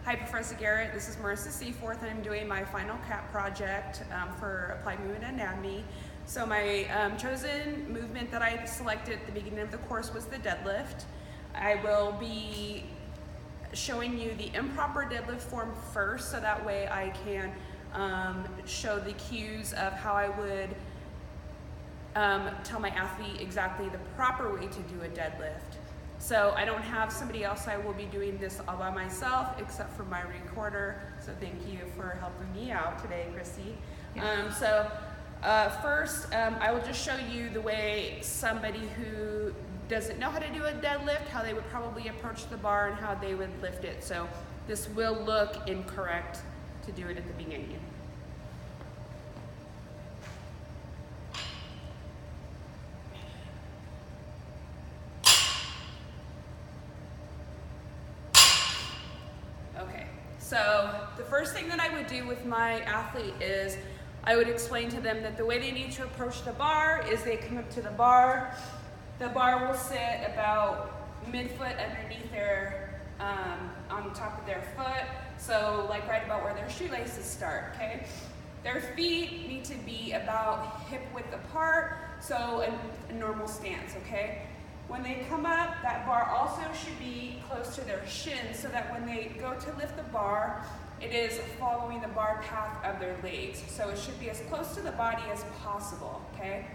Hi, Professor Garrett. This is Marissa Seeforth, and I'm doing my final CAP project for Applied Movement Anatomy. So my chosen movement that I selected at the beginning of the course was the deadlift. I will be showing you the improper deadlift form first, so that way I can show the cues of how I would tell my athlete exactly the proper way to do a deadlift. So I don't have somebody else. I will be doing this all by myself, except for my recorder. So thank you for helping me out today, Chrissy. First, I will just show you the way somebody who doesn't know how to do a deadlift, how they would probably approach the bar and how they would lift it. So this will look incorrect to do it at the beginning. Okay, so the first thing that I would do with my athlete is I would explain to them that the way they need to approach the bar is they come up to the bar. The bar will sit about mid-foot underneath their, on top of their foot, so like right about where their shoelaces start, okay? Their feet need to be about hip width apart, so a normal stance, okay? When they come up, that bar also should be close to their shins so that when they go to lift the bar, it is following the bar path of their legs. So it should be as close to the body as possible, okay?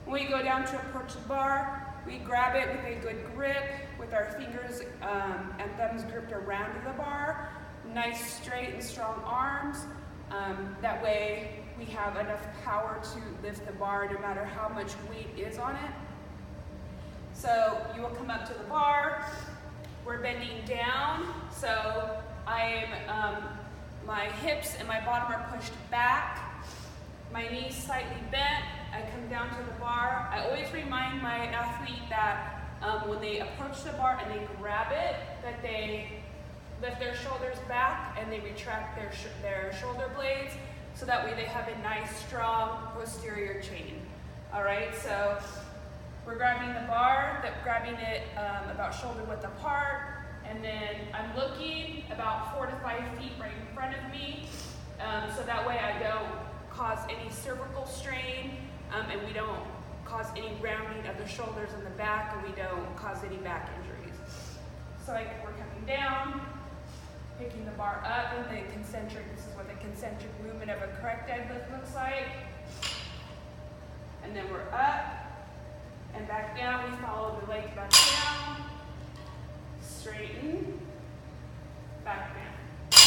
When we go down to approach the bar, we grab it with a good grip with our fingers and thumbs gripped around the bar. Nice straight and strong arms. That way we have enough power to lift the bar no matter how much weight is on it. So you will come up to the bar, we're bending down, so my hips and my bottom are pushed back, my knees slightly bent, I come down to the bar. I always remind my athlete that when they approach the bar and they grab it, that they lift their shoulders back and they retract their shoulder blades, so that way they have a nice strong posterior chain. All right, so we're grabbing the bar, grabbing it about shoulder width apart, and then I'm looking about 4 to 5 feet right in front of me, so that way I don't cause any cervical strain, and we don't cause any rounding of the shoulders in the back, and we don't cause any back injuries. So we're coming down, picking the bar up, and the concentric, this is what the concentric movement of a correct deadlift looks like. And then we're up, and back down, we follow the legs back down, straighten, back down.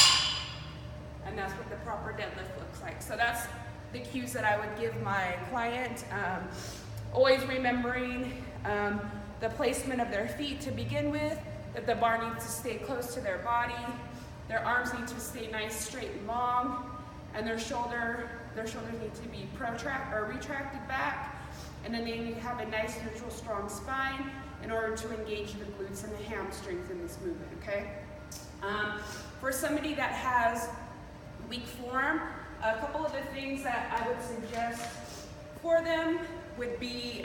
And that's what the proper deadlift looks like. So that's the cues that I would give my client. Always remembering the placement of their feet to begin with, that the bar needs to stay close to their body, their arms need to stay nice, straight and long, and their shoulders need to be retracted back. And then they need to have a nice, neutral, strong spine in order to engage the glutes and the hamstrings in this movement, okay? For somebody that has weak form, a couple of the things that I would suggest for them would be,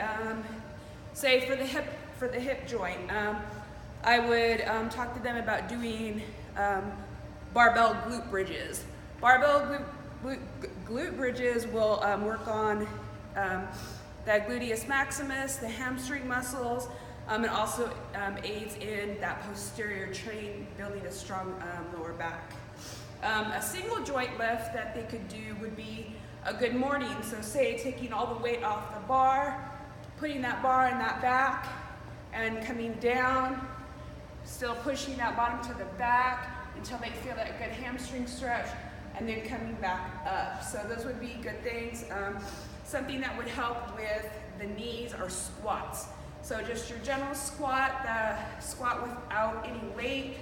say for the hip joint, I would talk to them about doing barbell glute bridges. Barbell glute bridges will work on that gluteus maximus, the hamstring muscles, and also aids in that posterior chain, building a strong lower back. A single joint lift that they could do would be a good morning. So say taking all the weight off the bar, putting that bar in that back, and coming down, still pushing that bottom to the back until they feel that good hamstring stretch, and then coming back up. So those would be good things. Something that would help with the knees are squats. So just your general squat, the squat without any weight.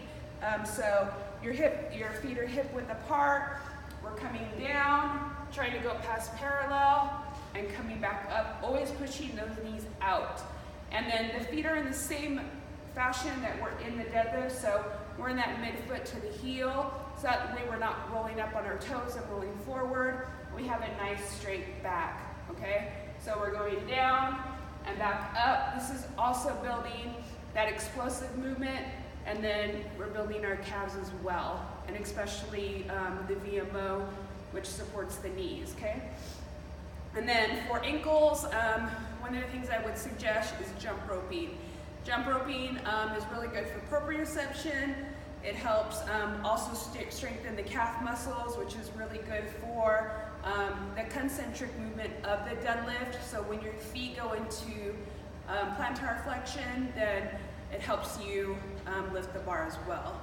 So your feet are hip width apart. We're coming down, trying to go past parallel, and coming back up, always pushing those knees out. And then the feet are in the same fashion that we're in the deadlift. So we're in that midfoot to the heel, so that way we're not rolling up on our toes and rolling forward. We have a nice straight back. Okay, so we're going down and back up. This is also building that explosive movement And then we're building our calves as well, and especially the VMO, which supports the knees, okay? And then for ankles, one of the things I would suggest is jump roping. Jump roping is really good for proprioception. It helps also strengthen the calf muscles, which is really good for the concentric movement of the deadlift. So when your feet go into plantar flexion, then it helps you lift the bar as well.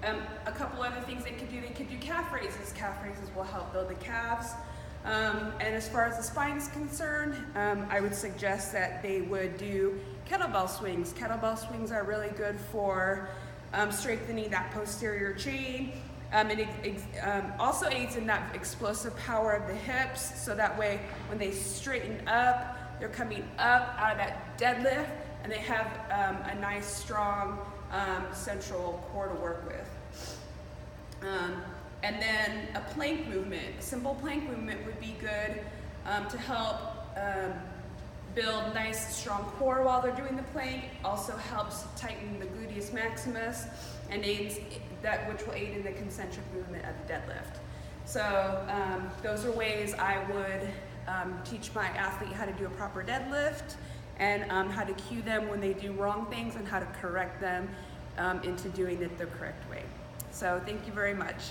A couple other things they could do calf raises. Calf raises will help build the calves. And as far as the spine is concerned, I would suggest that they would do kettlebell swings. Kettlebell swings are really good for strengthening that posterior chain. It also aids in that explosive power of the hips, so that way when they straighten up, they're coming up out of that deadlift, and they have a nice strong central core to work with. And then a plank movement. A simple plank movement would be good to help build nice strong core while they're doing the plank. Also helps tighten the gluteus maximus and aids that, which will aid in the concentric movement of the deadlift. So those are ways I would teach my athlete how to do a proper deadlift, and how to cue them when they do wrong things, and how to correct them into doing it the correct way. So thank you very much.